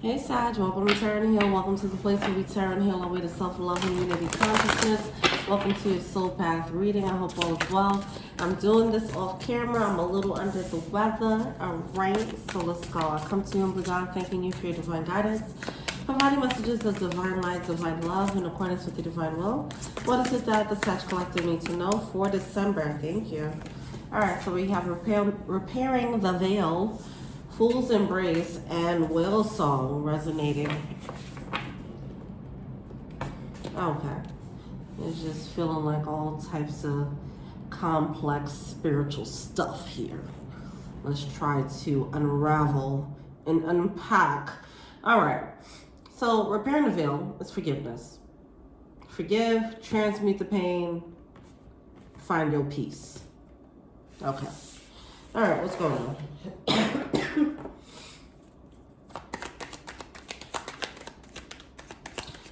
Hey Sag, welcome to Terra and Heal. Welcome to the place where we Terra and Heal our way to self-love and unity consciousness. Welcome to your soul path reading. I hope all is well. I'm doing this off camera. I'm a little under the weather. Alright, so let's go. I come to you, Blue God, thanking you for your divine guidance, providing messages of divine light, divine love in accordance with the divine will. What is it that the Sag Collective needs to know for December? Thank you. Alright, so we have repairing the veil, Fool's Embrace, and Whale Song resonating. Okay. It's just feeling like all types of complex spiritual stuff here. Let's try to unravel and unpack. All right. So repairing the veil is forgiveness. Forgive, transmute the pain, find your peace. Okay. All right, what's going on?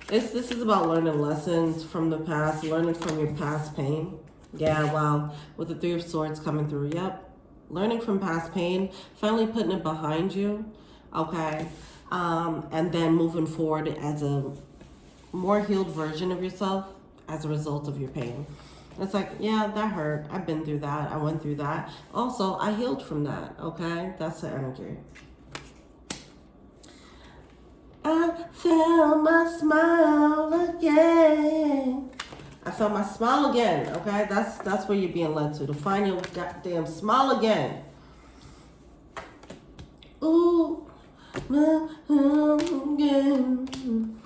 This is about learning lessons from the past, learning from your past pain. Yeah, wow. With the Three of Swords coming through. Yep. Learning from past pain, finally putting it behind you. Okay. And then moving forward as a more healed version of yourself as a result of your pain. It's like, yeah, that hurt. I've been through that. I went through that. Also, I healed from that. Okay. That's the energy. I felt my smile again. I felt my smile again, okay? That's where you're being led to find your goddamn smile again. Ooh, my again.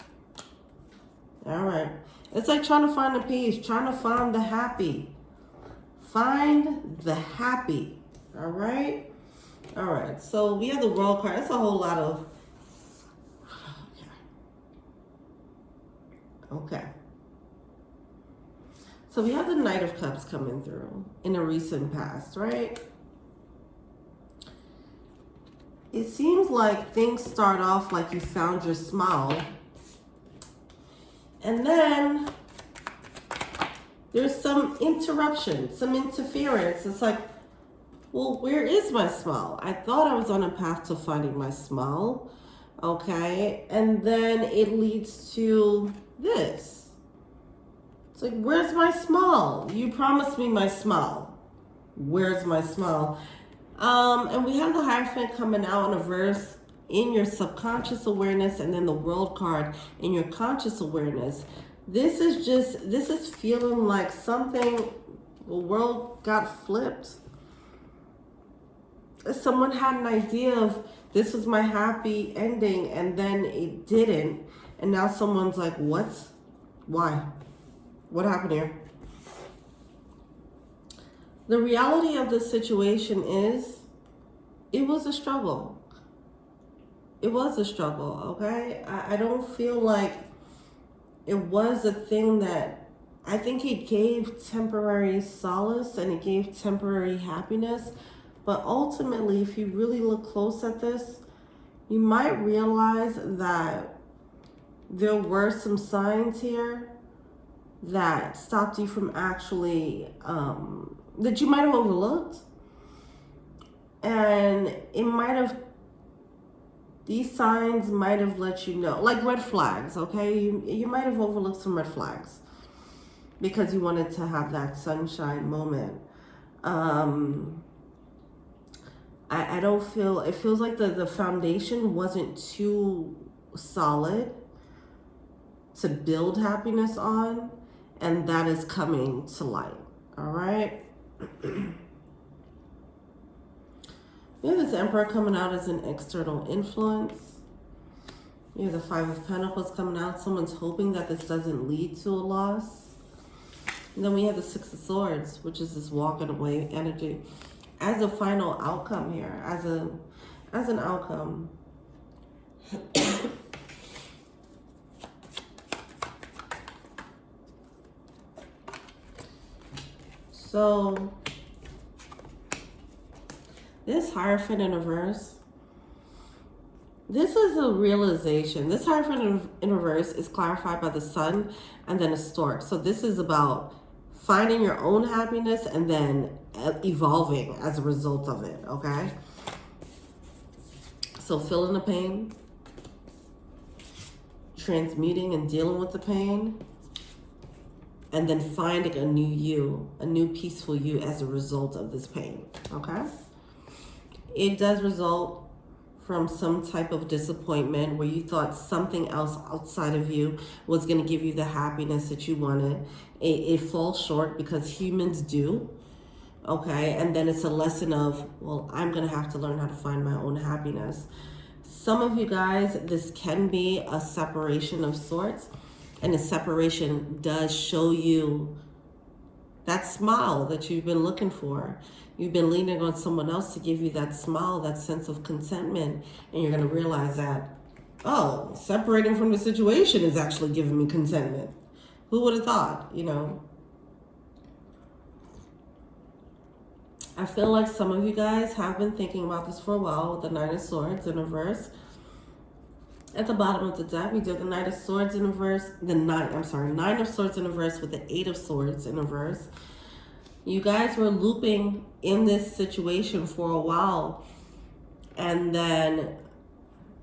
All right. It's like trying to find the peace, trying to find the happy. Find the happy, all right? All right, so we have the World card. That's a whole lot of... Okay. So we have the Knight of Cups coming through in a recent past, right? It seems like things start off like you found your smile. And then there's some interruption, some interference. It's like, well, where is my smile? I thought I was on a path to finding my smile. Okay. And then it leads to this. It's like, where's my smile? You promised me my smile. Where's my smile? And we have the Hierophant coming out in a verse in your subconscious awareness, and then the World card in your conscious awareness. This is feeling like something, the world got flipped. Someone had an idea of this was my happy ending, and then it didn't. And now someone's like, what? Why? What happened here? The reality of this situation is, it was a struggle. It was a struggle, okay? I don't feel like it was a thing that... I think it gave temporary solace and it gave temporary happiness. But ultimately, if you really look close at this, you might realize that there were some signs here that stopped you from actually, that you might have overlooked. And it might have, these signs might have let you know, like red flags, okay? You might have overlooked some red flags because you wanted to have that sunshine moment. I don't feel, it feels like the foundation wasn't too solid to build happiness on, and that is coming to light. All right. We have this Emperor coming out as an external influence. You have the Five of Pentacles coming out. Someone's hoping that this doesn't lead to a loss. And then we have the Six of Swords, which is this walking away energy as a final outcome here, as an outcome. So this Hierophant in reverse, this is a realization. This Hierophant in reverse is clarified by the Sun and then a stork. So this is about finding your own happiness and then evolving as a result of it, okay? So feeling the pain, transmuting and dealing with the pain, and then finding a new you, a new peaceful you as a result of this pain, okay? It does result from some type of disappointment where you thought something else outside of you was going to give you the happiness that you wanted. It falls short because humans do, okay? And then it's a lesson of, well, I'm going to have to learn how to find my own happiness. Some of you guys, this can be a separation of sorts. And a separation does show you that smile that you've been looking for. You've been leaning on someone else to give you that smile, that sense of contentment. And you're going to realize that, oh, separating from the situation is actually giving me contentment. Who would have thought, you know? I feel like some of you guys have been thinking about this for a while with the Knight of Swords in reverse. At the bottom of the deck, we did the Knight of Swords in reverse, Nine of Swords in reverse with the Eight of Swords in reverse. You guys were looping in this situation for a while, and then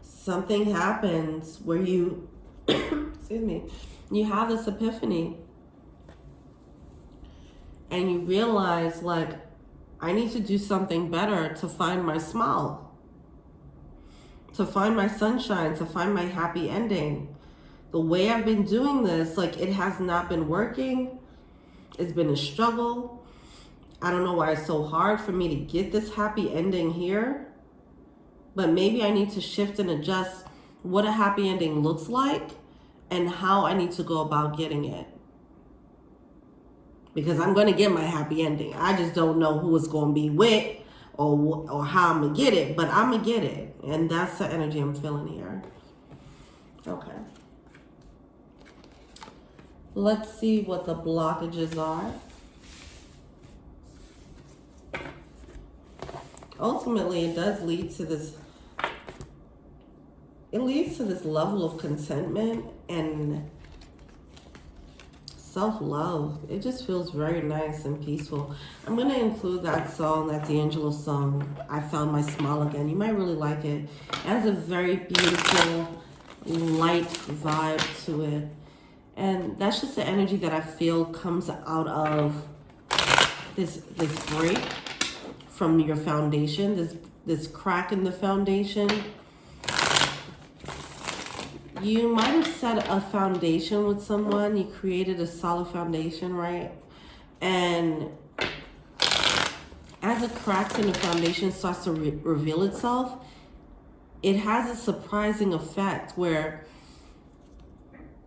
something happens where you, excuse me, you have this epiphany, and you realize, like, I need to do something better to find my smile, to find my sunshine, to find my happy ending. The way I've been doing this, like, it has not been working. It's been a struggle. I don't know why it's so hard for me to get this happy ending here, but maybe I need to shift and adjust what a happy ending looks like and how I need to go about getting it. Because I'm going to get my happy ending. I just don't know who it's going to be with or how I'm going to get it, but I'm going to get it. And that's the energy I'm feeling here. Okay. Let's see what the blockages are. Ultimately, it does lead to this. It leads to this level of contentment and self-love. It just feels very nice and peaceful. I'm going to include that song, that D'Angelo song, I Found My Smile Again. You might really like it. It has a very beautiful, light vibe to it. And that's just the energy that I feel comes out of this break from your foundation, this crack in the foundation. You might have set a foundation with someone. You created a solid foundation, right? And as it cracks in the foundation starts to reveal itself, it has a surprising effect where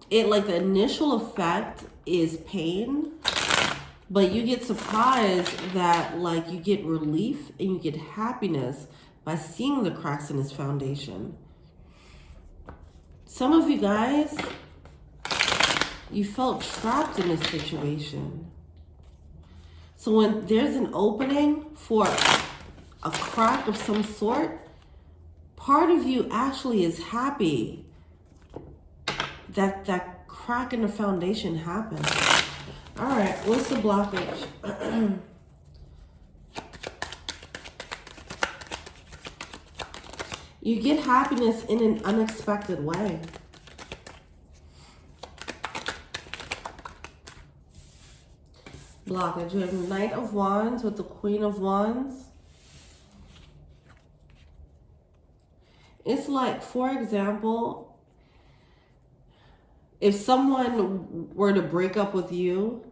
the initial effect is pain, but you get surprised that, like, you get relief and you get happiness by seeing the cracks in this foundation. Some of you guys, you felt trapped in this situation. So when there's an opening for a crack of some sort, part of you actually is happy that that crack in the foundation happened. All right, what's the blockage? You get happiness in an unexpected way. Blockage. You have Knight of Wands with the Queen of Wands. It's like, for example, if someone were to break up with you,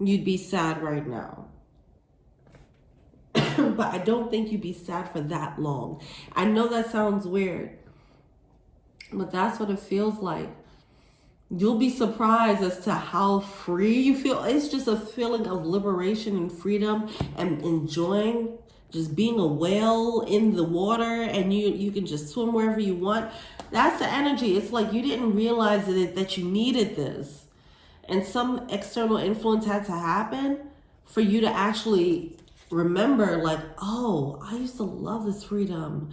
you'd be sad right now. But I don't think you'd be sad for that long. I know that sounds weird, but that's what it feels like. You'll be surprised as to how free you feel. It's just a feeling of liberation and freedom and enjoying just being a whale in the water, and you can just swim wherever you want. That's the energy. It's like you didn't realize that you needed this, and some external influence had to happen for you to actually remember, like, oh, I used to love this freedom.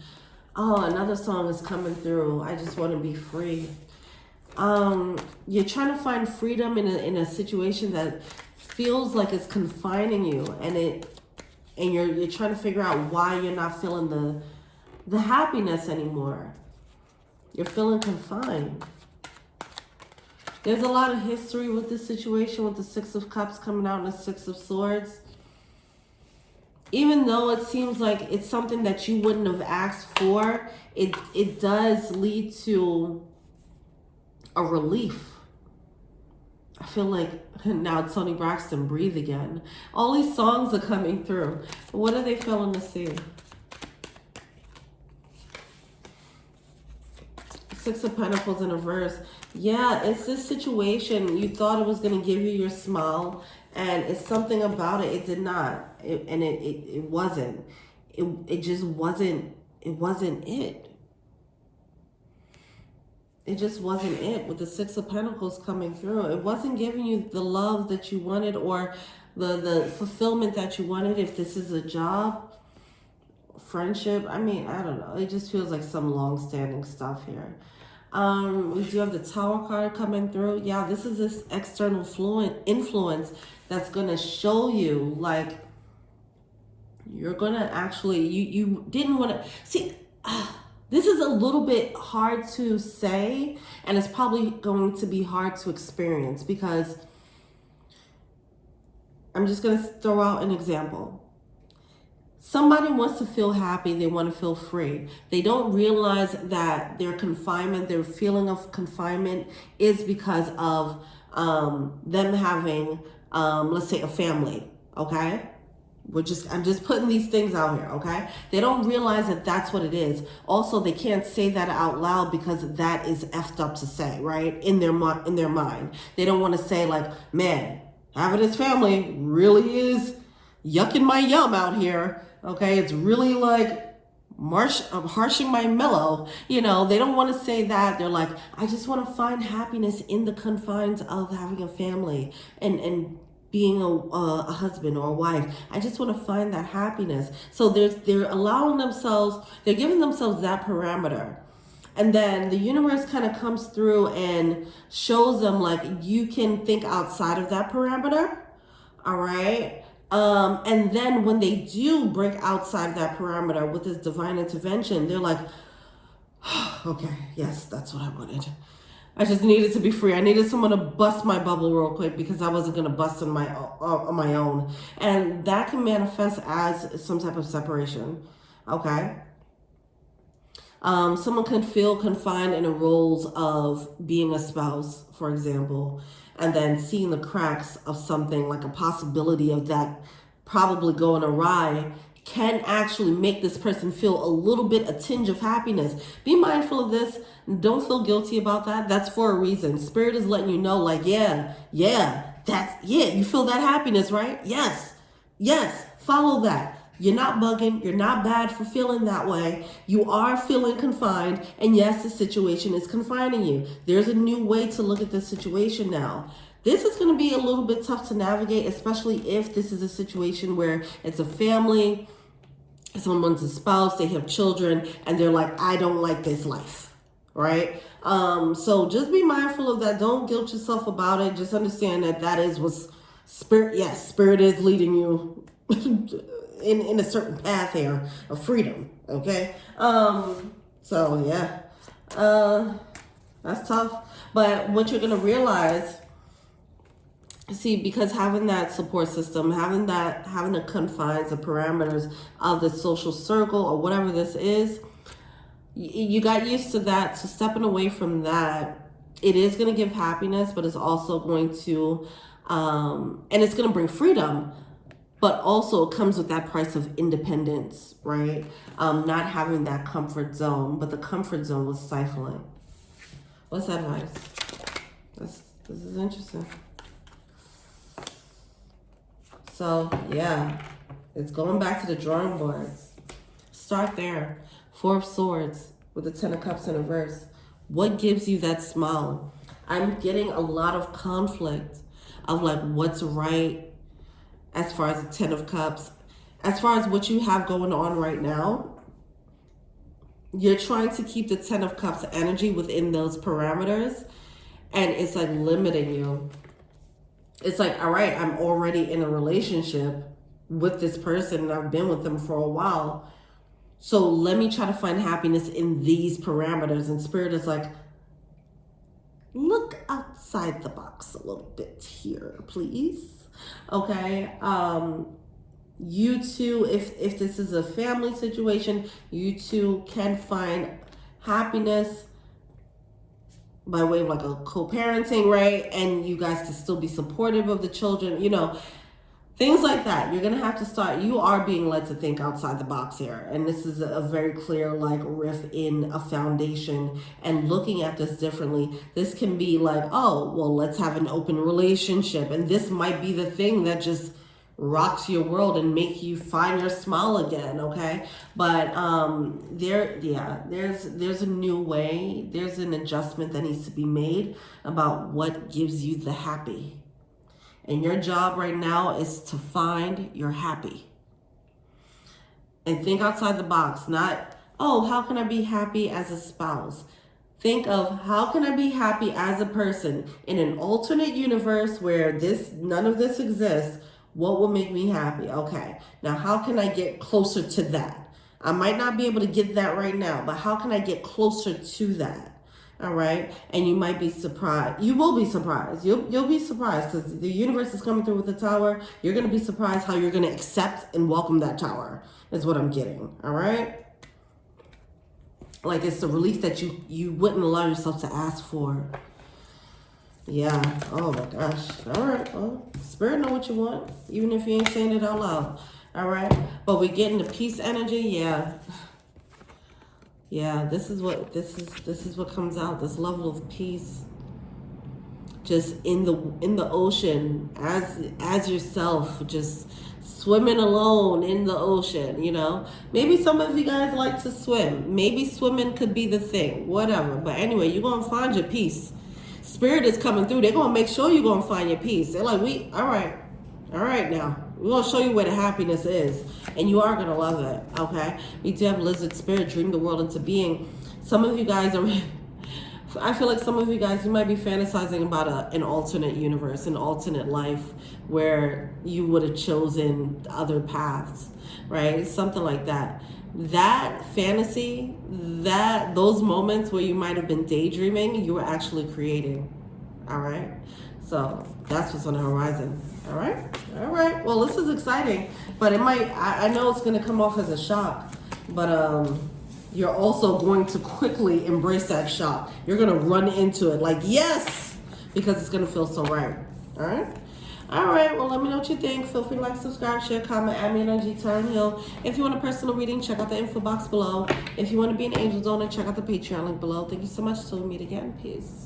Oh, another song is coming through. I just want to be free. You're trying to find freedom in a situation that feels like it's confining you, and you're trying to figure out why you're not feeling the happiness anymore. You're feeling confined. There's a lot of history with this situation with the Six of Cups coming out and the Six of Swords. Even though it seems like it's something that you wouldn't have asked for, it does lead to a relief. I feel like now Toni Braxton, breathe again. All these songs are coming through. What are they failing to see? Six of Pentacles in reverse. Yeah, it's this situation. You thought it was going to give you your smile, and it's something about it. It did not. It wasn't. It just wasn't. It wasn't it. It just wasn't it with the Six of Pentacles coming through. It wasn't giving you the love that you wanted or the fulfillment that you wanted. If this is a job, friendship, I mean, I don't know. It just feels like some long-standing stuff here. We do have the Tower card coming through. Yeah, this is this external influence that's going to show you, like, you're going to actually, you didn't want to, see, this is a little bit hard to say, and it's probably going to be hard to experience, because I'm just going to throw out an example. Somebody wants to feel happy. They want to feel free. They don't realize that their confinement, their feeling of confinement is because of them having, let's say, a family, okay? I'm just putting these things out here, okay? They don't realize that that's what it is. Also, they can't say that out loud because that is effed up to say, right? In their mind. They don't want to say, like, man, having this family really is yucking my yum out here. Okay, it's really like harshing my mellow. You know, they don't want to say that. They're like, I just want to find happiness in the confines of having a family and being a husband or a wife. I just want to find that happiness. So they're allowing themselves, they're giving themselves that parameter. And then the universe kind of comes through and shows them, like, you can think outside of that parameter. All right. And then when they do break outside that parameter with this divine intervention, they're like, okay, yes, that's what I wanted. I just needed to be free. I needed someone to bust my bubble real quick because I wasn't going to bust on my own. And that can manifest as some type of separation. Okay. Someone can feel confined in the roles of being a spouse, for example, and then seeing the cracks of something, like a possibility of that probably going awry, can actually make this person feel a tinge of happiness. Be mindful of this. Don't feel guilty about that. That's for a reason. Spirit is letting you know, like, yeah, you feel that happiness, right? Yes, follow that. You're not bugging. You're not bad for feeling that way. You are feeling confined. And yes, the situation is confining you. There's a new way to look at this situation now. This is going to be a little bit tough to navigate, especially if this is a situation where it's a family, someone's a spouse, they have children, and they're like, I don't like this life, right? So just be mindful of that. Don't guilt yourself about it. Just understand that is what's spirit. Yes, spirit is leading you in a certain path here of freedom. Okay. So yeah, that's tough. But what you're going to realize, see, because having that support system, having the confines, the parameters of the social circle or whatever this is, you got used to that. So stepping away from that, it is going to give happiness, but it's also going to, and it's going to bring freedom, but also it comes with that price of independence, right? Not having that comfort zone, but the comfort zone was stifling. What's that advice? This is interesting. So, yeah, it's going back to the drawing boards. Start there. Four of Swords with the Ten of Cups in reverse. What gives you that smile? I'm getting a lot of conflict of, like, what's right as far as the Ten of Cups. As far as what you have going on right now, you're trying to keep the Ten of Cups energy within those parameters, and it's, like, limiting you. It's like, all right, I'm already in a relationship with this person and I've been with them for a while. So let me try to find happiness in these parameters. And Spirit is like, look outside outside the box a little bit here, please. Okay. You two, if this is a family situation, you two can find happiness by way of like a co-parenting, right? And you guys can still be supportive of the children, you know, things like that. You're going to have to start, you are being led to think outside the box here. And this is a very clear like riff in a foundation and looking at this differently. This can be like, oh, well, let's have an open relationship. And this might be the thing that just rocks your world and make you find your smile again, okay? But there's a new way. There's an adjustment that needs to be made about what gives you the happy. And your job right now is to find your happy. And think outside the box, not, oh, how can I be happy as a spouse? Think of how can I be happy as a person in an alternate universe where none of this exists. What will make me happy? Okay, now how can I get closer to that? I might not be able to get that right now, but how can I get closer to that? All right, and you might be surprised. You will be surprised. You'll be surprised because the universe is coming through with the tower. You're going to be surprised how you're going to accept and welcome that tower. Is what I'm getting. All right, like it's the relief that you wouldn't allow yourself to ask for. Yeah. Oh my gosh. All right. Well, Spirit know what you want, even if you ain't saying it out loud. All right. But we get into peace energy. Yeah. Yeah. This is what comes out. This level of peace, just in the ocean as yourself, just swimming alone in the ocean. You know. Maybe some of you guys like to swim. Maybe swimming could be the thing. Whatever. But anyway, you're gonna find your peace. Spirit is coming through. They're going to make sure you're going to find your peace. They're like, all right now. We're going to show you where the happiness is. And you are going to love it, okay? We do have lizard spirit dream the world into being. Some of you guys are, I feel like some of you guys, you might be fantasizing about an alternate universe, an alternate life where you would have chosen other paths, right? Something like that. That fantasy, those moments where you might have been daydreaming, you were actually creating. All right. So that's what's on the horizon. All right. Well, this is exciting, but it might, I know it's going to come off as a shock, but you're also going to quickly embrace that shock. You're going to run into it like, yes, because it's going to feel so right. All right. All right, well, let me know what you think. Feel free to like, subscribe, share, comment, add me energy, turn heal. If you want a personal reading, check out the info box below. If you want to be an angel donor, check out the Patreon link below. Thank you so much. Till we meet again. Peace.